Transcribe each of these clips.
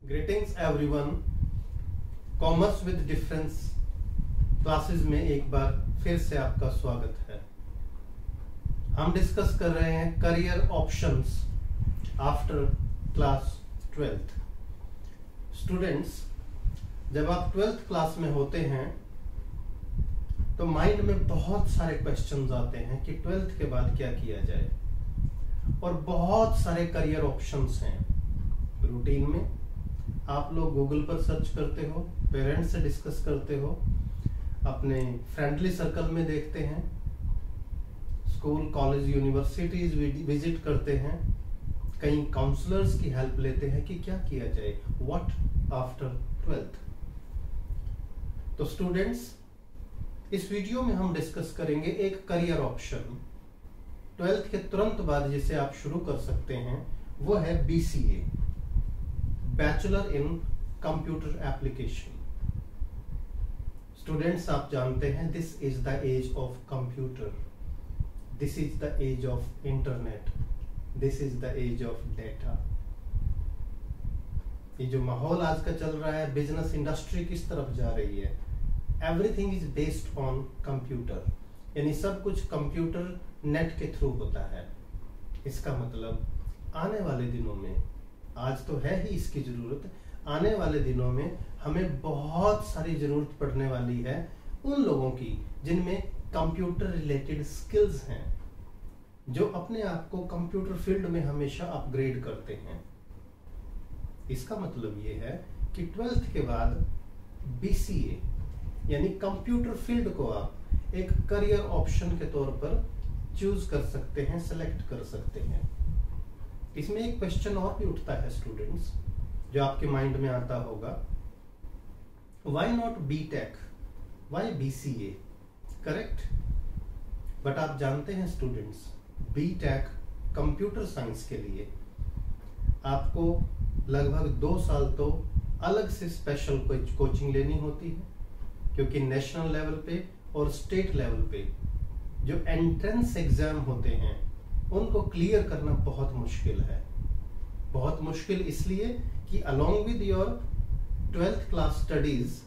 Greetings everyone, commerce with difference classes में एक बार फिर से आपका स्वागत है। हम डिस्कस कर रहे हैं career options after class 12th। Students, जब आप 12th क्लास में होते हैं तो माइंड में बहुत सारे क्वेश्चंस आते हैं कि 12th के बाद क्या किया जाए, और बहुत सारे करियर ऑप्शंस हैं। रूटीन में आप लोग गूगल पर सर्च करते हो, पेरेंट्स से डिस्कस करते हो, अपने फ्रेंडली सर्कल में देखते हैं, स्कूल कॉलेज यूनिवर्सिटीज विजिट करते हैं, कई काउंसलर्स की हेल्प लेते हैं कि क्या किया जाए, व्हाट आफ्टर 12th। तो स्टूडेंट्स, इस वीडियो में हम डिस्कस करेंगे एक करियर ऑप्शन 12th के तुरंत बाद जिसे आप शुरू कर सकते हैं, वो है BCA, bachelor in computer application. Students, आप जानते हैं this is the age of computer, this is the age of internet, this is the age of data. ये जो माहौल आज का चल रहा है, बिजनेस इंडस्ट्री किस तरफ जा रही है, everything is based on computer, यानी सब कुछ कंप्यूटर नेट के थ्रू होता है। इसका मतलब आने वाले दिनों में, आज तो है ही इसकी जरूरत, आने वाले दिनों में हमें बहुत सारी जरूरत पड़ने वाली है उन लोगों की जिनमें कंप्यूटर रिलेटेड स्किल्स हैं, जो अपने आप को कंप्यूटर फील्ड में हमेशा अपग्रेड करते हैं। इसका मतलब ये है कि 12th के बाद BCA यानी कंप्यूटर फील्ड को आप एक करियर ऑप्शन के तौर पर चूज कर सकते हैं, सेलेक्ट कर सकते हैं। इसमें एक क्वेश्चन और भी उठता है स्टूडेंट्स, जो आपके माइंड में आता होगा, why not BTech, why BCA, correct? But आप जानते हैं स्टूडेंट्स, BTech कंप्यूटर साइंस के लिए आपको लगभग 2 साल तो अलग से स्पेशल कोचिंग लेनी होती है, क्योंकि नेशनल लेवल पे और स्टेट लेवल पे जो एंट्रेंस एग्जाम होते हैं उनको क्लियर करना बहुत मुश्किल है। बहुत मुश्किल इसलिए कि along with your 12th class studies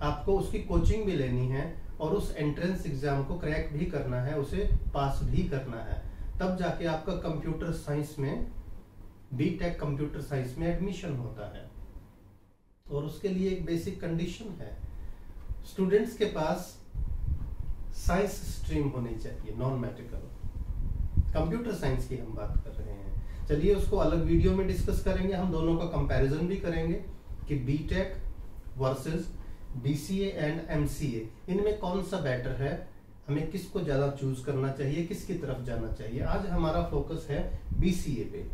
आपको उसकी कोचिंग भी लेनी है और उस एंट्रेंस एग्जाम को क्रैक भी करना है, उसे पास भी करना है, तब जाके आपका कंप्यूटर साइंस में, BTech कंप्यूटर साइंस में एडमिशन होता है। और उसके लिए एक बेसिक कंडीशन है, स्टूडेंट्स के पास साइंस स्ट्रीम होनी चाहिए, नॉन मेडिकल। कंप्यूटर साइंस की हम बात कर रहे हैं, चलिए उसको अलग वीडियो में डिस्कस करेंगे, हम दोनों का कंपैरिजन भी करेंगे कि BTech versus BCA and MCA, इनमें कौन सा बेटर है, हमें किसको ज्यादा चूज करना चाहिए, किसकी तरफ जाना चाहिए। आज हमारा फोकस है BCA पे,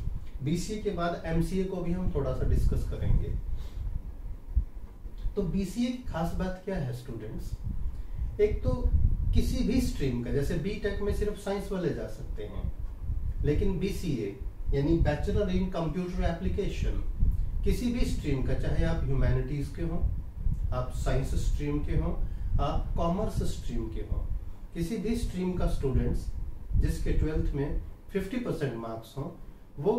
BCA के बाद MCA को भी हम थोड़ा सा डिस्कस करेंगे। तो BCA की खास बात क्या है स्टूडेंट्स, एक तो किसी भी स्ट्रीम का, जैसे BTech में सिर्फ साइंस वाले जा सकते हैं, लेकिन BCA यानी बैचलर इन कंप्यूटर एप्लीकेशन, किसी भी स्ट्रीम का, चाहे आप ह्यूमैनिटीज के हो, आप साइंस स्ट्रीम के हो, आप कॉमर्स स्ट्रीम के हो, किसी भी स्ट्रीम का स्टूडेंट्स जिसके 12th में 50% मार्क्स हो, वो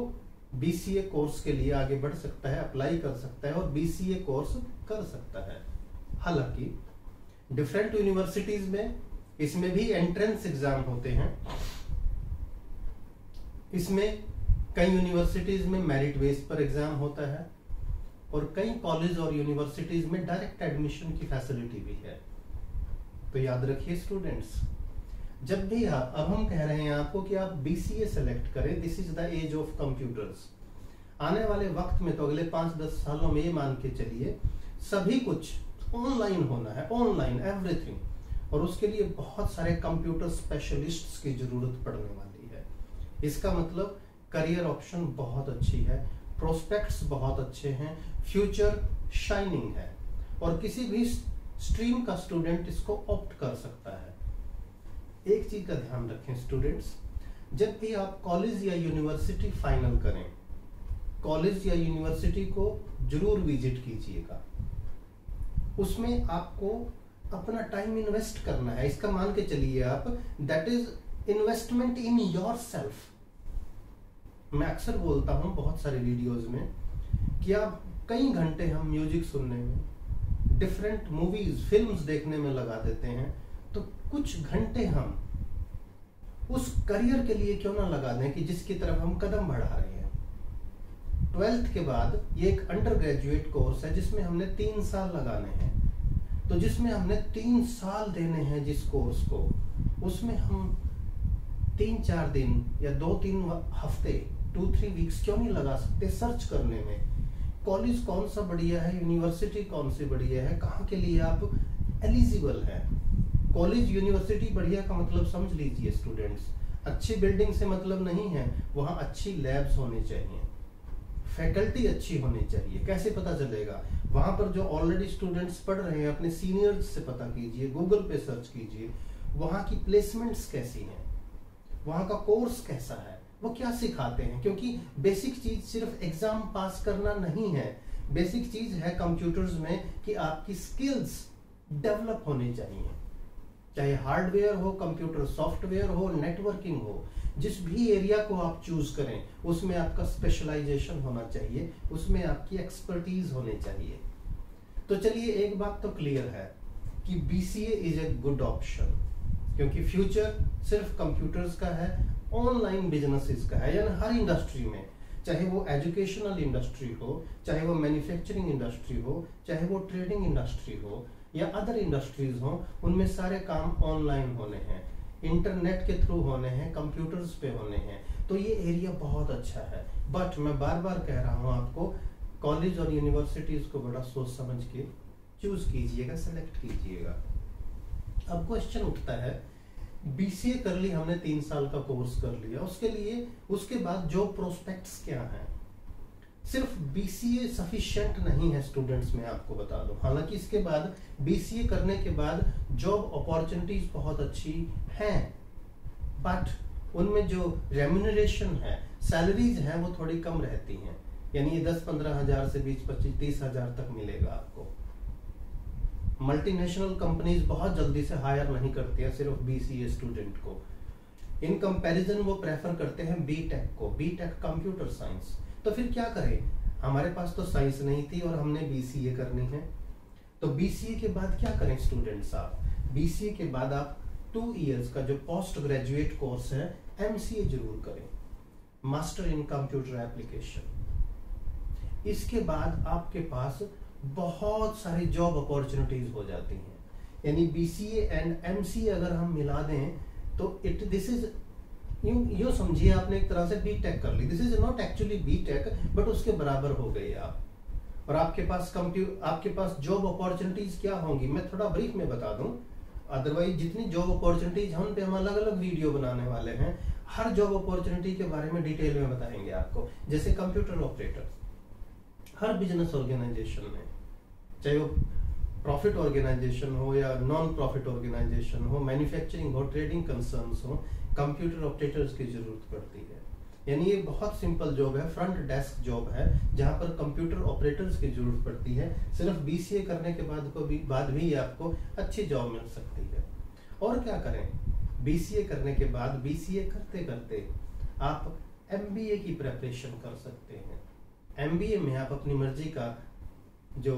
BCA कोर्स के लिए आगे बढ़ सकता है, अप्लाई कर सकता है और BCA कोर्स कर सकता है। हालांकि डिफरेंट यूनिवर्सिटीज में इसमें भी एंट्रेंस एग्जाम होते हैं। इसमें कई यूनिवर्सिटीज में मेरिट बेस पर एग्जाम होता है और कई कॉलेज और यूनिवर्सिटीज में डायरेक्ट एडमिशन की फैसिलिटी भी है। तो याद रखिए स्टूडेंट्स, जब भी आप, अब हम कह रहे हैं आपको कि आप BCA सेलेक्ट करें, this is the age of computers. आने वाले वक्त में तो अगले 5-10 सालों में ये मान के चलिए सभी कुछ ऑनलाइन होना है, ऑनलाइन एवरीथिंग, और उसके लिए बहुत सारे कंप्यूटर स्पेशलिस्ट्स की जरूरत पड़ने वाली है। इसका मतलब करियर ऑप्शन बहुत अच्छी है, प्रोस्पेक्ट्स बहुत अच्छे हैं, फ्यूचर शाइनिंग है, और किसी भी स्ट्रीम का स्टूडेंट इसको ऑप्ट कर सकता है। एक चीज का ध्यान रखें स्टूडेंट्स, जब भी आप कॉलेज या यूनिवर्सिटी फाइनल करें, कॉलेज या यूनिवर्सिटी को जरूर विजिट कीजिएगा। उसमें आपको अपना टाइम इन्वेस्ट करना है, इसका मान के चलिए आप, that is investment in your self. मैं अक्सर बोलता हूं बहुत सारे वीडियोज में कि आप कई घंटे हम म्यूजिक सुनने में, डिफरेंट मूवीज फिल्म्स देखने में लगा देते हैं, तो कुछ घंटे हम उस करियर के लिए क्यों ना लगा दें कि जिसकी तरफ हम कदम बढ़ा रहे हैं। 12th के बाद ये एक अंडर ग्रेजुएट कोर्स है जिसमें हमने 3 साल लगाने हैं, तो जिसमें हमने 3 साल देने हैं जिस कोर्स को, उसमें हम 3-4 दिन या 2-3 हफ्ते 2-3 वीक्स क्यों नहीं लगा सकते सर्च करने में, कॉलेज कौन सा बढ़िया है, यूनिवर्सिटी कौन सी बढ़िया है, कहाँ के लिए आप एलिजिबल हैं। कॉलेज यूनिवर्सिटी बढ़िया का मतलब समझ लीजिए स्टूडेंट्स, अच्छी बिल्डिंग से मतलब नहीं है, वहाँ अच्छी लैब्स होनी चाहिए, फैकल्टी अच्छी होनी चाहिए। कैसे पता चलेगा? वहां पर जो ऑलरेडी स्टूडेंट्स पढ़ रहे हैं अपने सीनियर्स से पता कीजिए, गूगल पे सर्च कीजिए, वहां की प्लेसमेंट्स कैसी हैं, वहां का कोर्स कैसा है, वो क्या सिखाते हैं। क्योंकि बेसिक चीज सिर्फ एग्जाम पास करना नहीं है, बेसिक चीज है कंप्यूटर्स में कि आपकी स्किल्स डेवलप होनी चाहिए, चाहे हार्डवेयर हो, कंप्यूटर सॉफ्टवेयर हो, नेटवर्किंग हो, जिस भी एरिया को आप चूज करें उसमें आपका स्पेशलाइजेशन होना चाहिए, उसमें आपकी एक्सपर्टीज होनी चाहिए। तो चलिए एक बात तो क्लियर है कि BCA is a good option, क्योंकि फ्यूचर सिर्फ कंप्यूटर्स का है, ऑनलाइन बिजनेसेस का है, यानी हर इंडस्ट्री में, चाहे वो एजुकेशनल इंडस्ट्री हो, चाहे वो मैन्युफैक्चरिंग इंडस्ट्री हो, चाहे वो ट्रेडिंग इंडस्ट्री हो या अदर इंडस्ट्रीज हो, उनमें सारे काम ऑनलाइन होने हैं, इंटरनेट के थ्रू होने हैं, कंप्यूटर्स पे होने हैं। तो ये एरिया बहुत अच्छा है। बट मैं बार बार कह रहा हूँ आपको, कॉलेज और यूनिवर्सिटीज को बड़ा सोच समझ के चूज कीजिएगा, सेलेक्ट कीजिएगा। अब क्वेश्चन उठता है, बीसीए कर ली हमने, 3 साल का कोर्स कर लिया, उसके लिए उसके बाद जॉब प्रोस्पेक्ट्स क्या हैं? सिर्फ बीसीए सफिशिएंट नहीं है स्टूडेंट्स, मैं आपको बता दूं। हालांकि इसके बाद बीसीए करने के बाद जॉब अपॉर्चुनिटीज बहुत अच्छी हैं, बट उनमें जो रेम्यूनरेशन है, सैलरीज है, वो थोड़ी कम रहती हैं। यानी 10-15 हजार से 20-25-30 हजार तक मिलेगा आपको। मल्टीनेशनल कंपनीज बहुत जल्दी से हायर नहीं करती है सिर्फ बीसीए स्टूडेंट को। इन कंपैरिजन वो प्रेफर करते हैं बीटेक को, बीटेक कंप्यूटर साइंस। तो फिर क्या करें? हमारे पास तो साइंस नहीं थी और हमने बीसीए करनी है, तो बीसीए के बाद क्या करें स्टूडेंट्स? आप बीसीए के बाद आप 2 इयर्स का जो पोस्ट ग्रेजुएट कोर्स है एमसीए जरूर करें, मास्टर इन कंप्यूटर एप्लीकेशन। इसके बाद आपके पास बहुत सारी जॉब अपॉर्चुनिटीज हो जाती हैं। यानी बीसीए एंड एमसीए अगर हम मिला दें तो दिस इज यू समझिए आपने एक तरह से बीटेक कर ली, this is not actually BTech but उसके बराबर हो गए आप। और आपके पास जॉब अपॉर्चुनिटीज क्या होंगी, मैं थोड़ा ब्रीफ में बता दूं, अदरवाइज जितनी जॉब अपॉर्चुनिटीज हम अलग अलग वीडियो बनाने वाले हैं, हर जॉब अपॉर्चुनिटी के बारे में डिटेल में बताएंगे आपको। जैसे कंप्यूटर ऑपरेटर हर बिजनेस ऑर्गेनाइजेशन में, चाहे वो प्रॉफिट ऑर्गेनाइजेशन हो या नॉन प्रॉफिट ऑर्गेनाइजेशन हो, मैन्युफैक्चरिंग हो, ट्रेडिंग कंसर्न्स हो, कंप्यूटर ऑपरेटर्स की जरूरत पड़ती है। यानी ये बहुत सिंपल जॉब है, फ्रंट डेस्क जॉब है, जहां पर कंप्यूटर ऑपरेटर्स की जरूरत पड़ती है। सिर्फ बीसीए करने के बाद भी आपको अच्छी जॉब मिल सकती है। और क्या करें? बीसीए करने के बाद बीसीए करते करते आप एमबीए की प्रिपरेशन कर सकते हैं। एमबीए में आप अपनी मर्जी का जो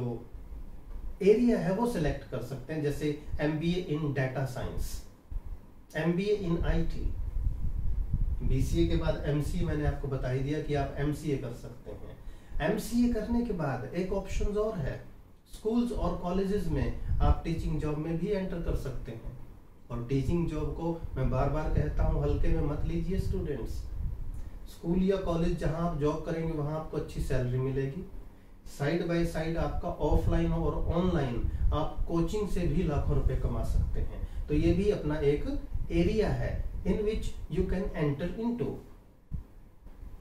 एरिया है वो सिलेक्ट कर सकते हैं, जैसे MBA in data science, MBA in IT. BCA के बाद एमसीए मैंने आपको बता ही दिया कि आप एमसीए कर सकते हैं। एमसीए करने के बाद एक ऑप्शन और है, स्कूल्स और कॉलेजेस में आप टीचिंग जॉब में भी एंटर कर सकते हैं। और टीचिंग जॉब को मैं बार बार कहता हूं, हल्के में मत लीजिए स्टूडेंट्स। स्कूल या कॉलेज जहां आप जॉब करेंगे वहां आपको अच्छी सैलरी मिलेगी, साइड बाय साइड आपका ऑफलाइन और ऑनलाइन आप कोचिंग से भी लाखों रुपए कमा सकते हैं। तो ये भी अपना एक एरिया है in which you can enter into.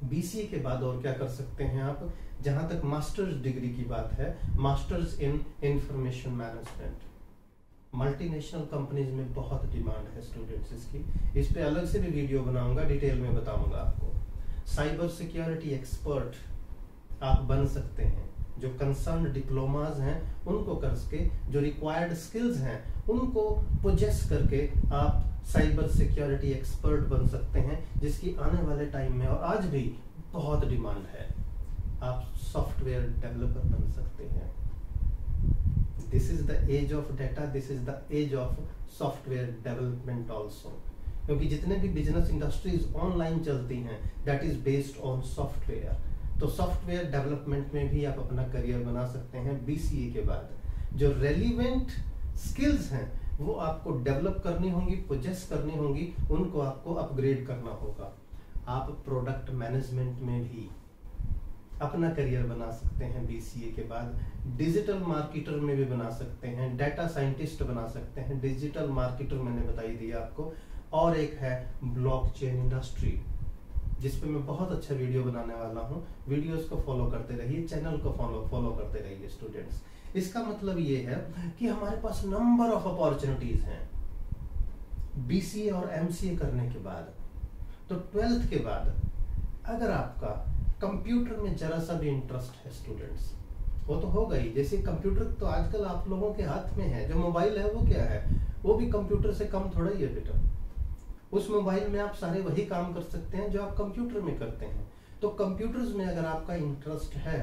BCA के बाद और क्या कर सकते हैं आप? जहां तक मास्टर्स डिग्री की बात है, masters in information management. Multinational companies में बहुत डिमांड है स्टूडेंट्स इसकी, इस पे अलग से भी वीडियो बनाऊंगा, डिटेल में बताऊंगा आपको। साइबर सिक्योरिटी एक्सपर्ट आप बन सकते हैं, जो कंसर्न डिप्लोमाज हैं उनको करके, जो रिक्वायर्ड स्किल्स हैं उनको पोजेस करके आप साइबर सिक्योरिटी एक्सपर्ट बन सकते हैं, जिसकी आने वाले टाइम में और आज भी बहुत डिमांड है। आप सॉफ्टवेयर डेवलपर बन सकते हैं। This is the age of data, this is the age of software development also, क्योंकि जितने भी बिजनेस इंडस्ट्रीज ऑनलाइन चलती हैं that is based on software. तो सॉफ्टवेयर डेवलपमेंट में भी आप अपना करियर बना सकते हैं BCA के बाद। जो रेलिवेंट स्किल्स हैं वो आपको डेवलप करनी होंगी, पोजेस करनी होंगी, उनको आपको अपग्रेड करना होगा। आप प्रोडक्ट मैनेजमेंट में भी अपना करियर बना सकते हैं BCA के बाद। डिजिटल मार्केटर में भी बना सकते हैं, डाटा साइंटिस्ट बना सकते हैं, डिजिटल मार्केटर मैंने बताई दिया आपको। और एक है ब्लॉकचेन इंडस्ट्री, जिस पे मैं बहुत अच्छा वीडियो बनाने वाला हूँ। वीडियोस को फॉलो करते रहिए, चैनल को फॉलो करते रहिए स्टूडेंट्स। इसका मतलब ये है कि हमारे पास नंबर ऑफ अपॉर्चुनिटीज हैं BCA और MCA करने के बाद। तो 12th के बाद अगर आपका कंप्यूटर में जरा सा भी इंटरेस्ट है स्टूडेंट्स, वो तो होगा ही। जैसे कंप्यूटर तो आजकल आप लोगों के हाथ में है, जो मोबाइल है वो क्या है, वो भी कंप्यूटर से कम थोड़ा ही है बेटा। उस मोबाइल में आप सारे वही काम कर सकते हैं जो आप कंप्यूटर में करते हैं। तो कंप्यूटर्स में अगर आपका इंटरेस्ट है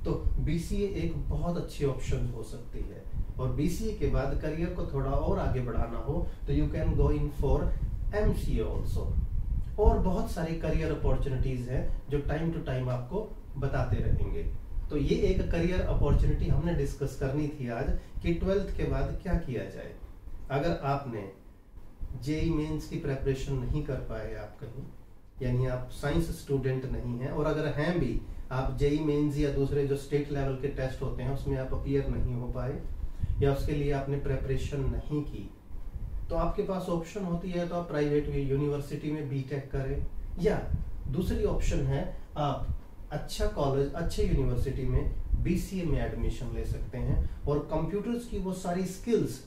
तो BCA एक बहुत अच्छी ऑप्शन हो सकती है। और BCA के बाद करियर को थोड़ा और आगे बढ़ाना हो तो you can go in for MCA also. और बहुत सारी करियर अपॉर्चुनिटीज हैं जो टाइम टू टाइम आपको बताते रहेंगे। तो ये एक करियर अपॉर्चुनिटी हमने डिस्कस करनी थी आज कि 12th के बाद क्या किया जाए। अगर आपने JEE मेंस की प्रेपरेशन नहीं कर पाए आप कहीं, यानी आप साइंस स्टूडेंट नहीं हैं, और अगर हैं भी आप JEE मेंस या दूसरे जो स्टेट लेवल के टेस्ट होते हैं उसमें आप अपीयर नहीं हो पाए, या उसके लिए आपने प्रेपरेशन नहीं की, तो आपके पास ऑप्शन होती है तो आप प्राइवेट यूनिवर्सिटी में BTech करें, या दूसरी ऑप्शन है आप अच्छा कॉलेज, अच्छे यूनिवर्सिटी में BCA में एडमिशन ले सकते हैं। और कंप्यूटर्स की वो सारी स्किल्स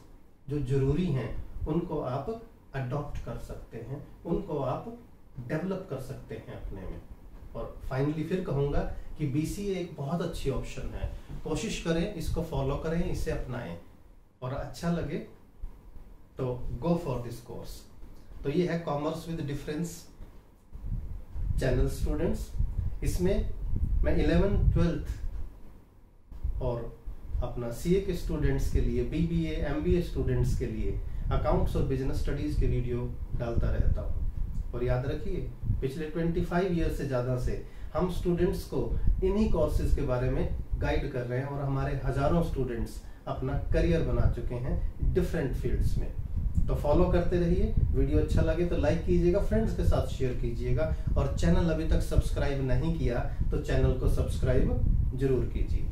जो जरूरी हैं उनको आप अडॉप्ट कर सकते हैं, उनको आप डेवलप कर सकते हैं अपने में। और फाइनली फिर कहूंगा कि BCA एक बहुत अच्छी ऑप्शन है। कोशिश करें, इसको फॉलो करें, इसे अपनाएं, और अच्छा लगे तो गो फॉर दिस कोर्स। तो ये है commerce with difference channel students. इसमें मैं 11th 12th और अपना CA के स्टूडेंट्स के लिए, BBA MBA स्टूडेंट्स के लिए अकाउंट्स और बिजनेस स्टडीज के वीडियो डालता रहता हूँ। और याद रखिए, पिछले 25 ईयर से ज़्यादा से हम स्टूडेंट्स को इन्हीं कोर्सेज के बारे में गाइड कर रहे हैं, और हमारे हजारों स्टूडेंट्स अपना करियर बना चुके हैं डिफरेंट फील्ड्स में। तो फॉलो करते रहिए। वीडियो अच्छा लगे तो लाइक कीजिएगा, फ्रेंड्स के साथ शेयर कीजिएगा, और चैनल अभी तक सब्सक्राइब नहीं किया तो चैनल को सब्सक्राइब जरूर कीजिए।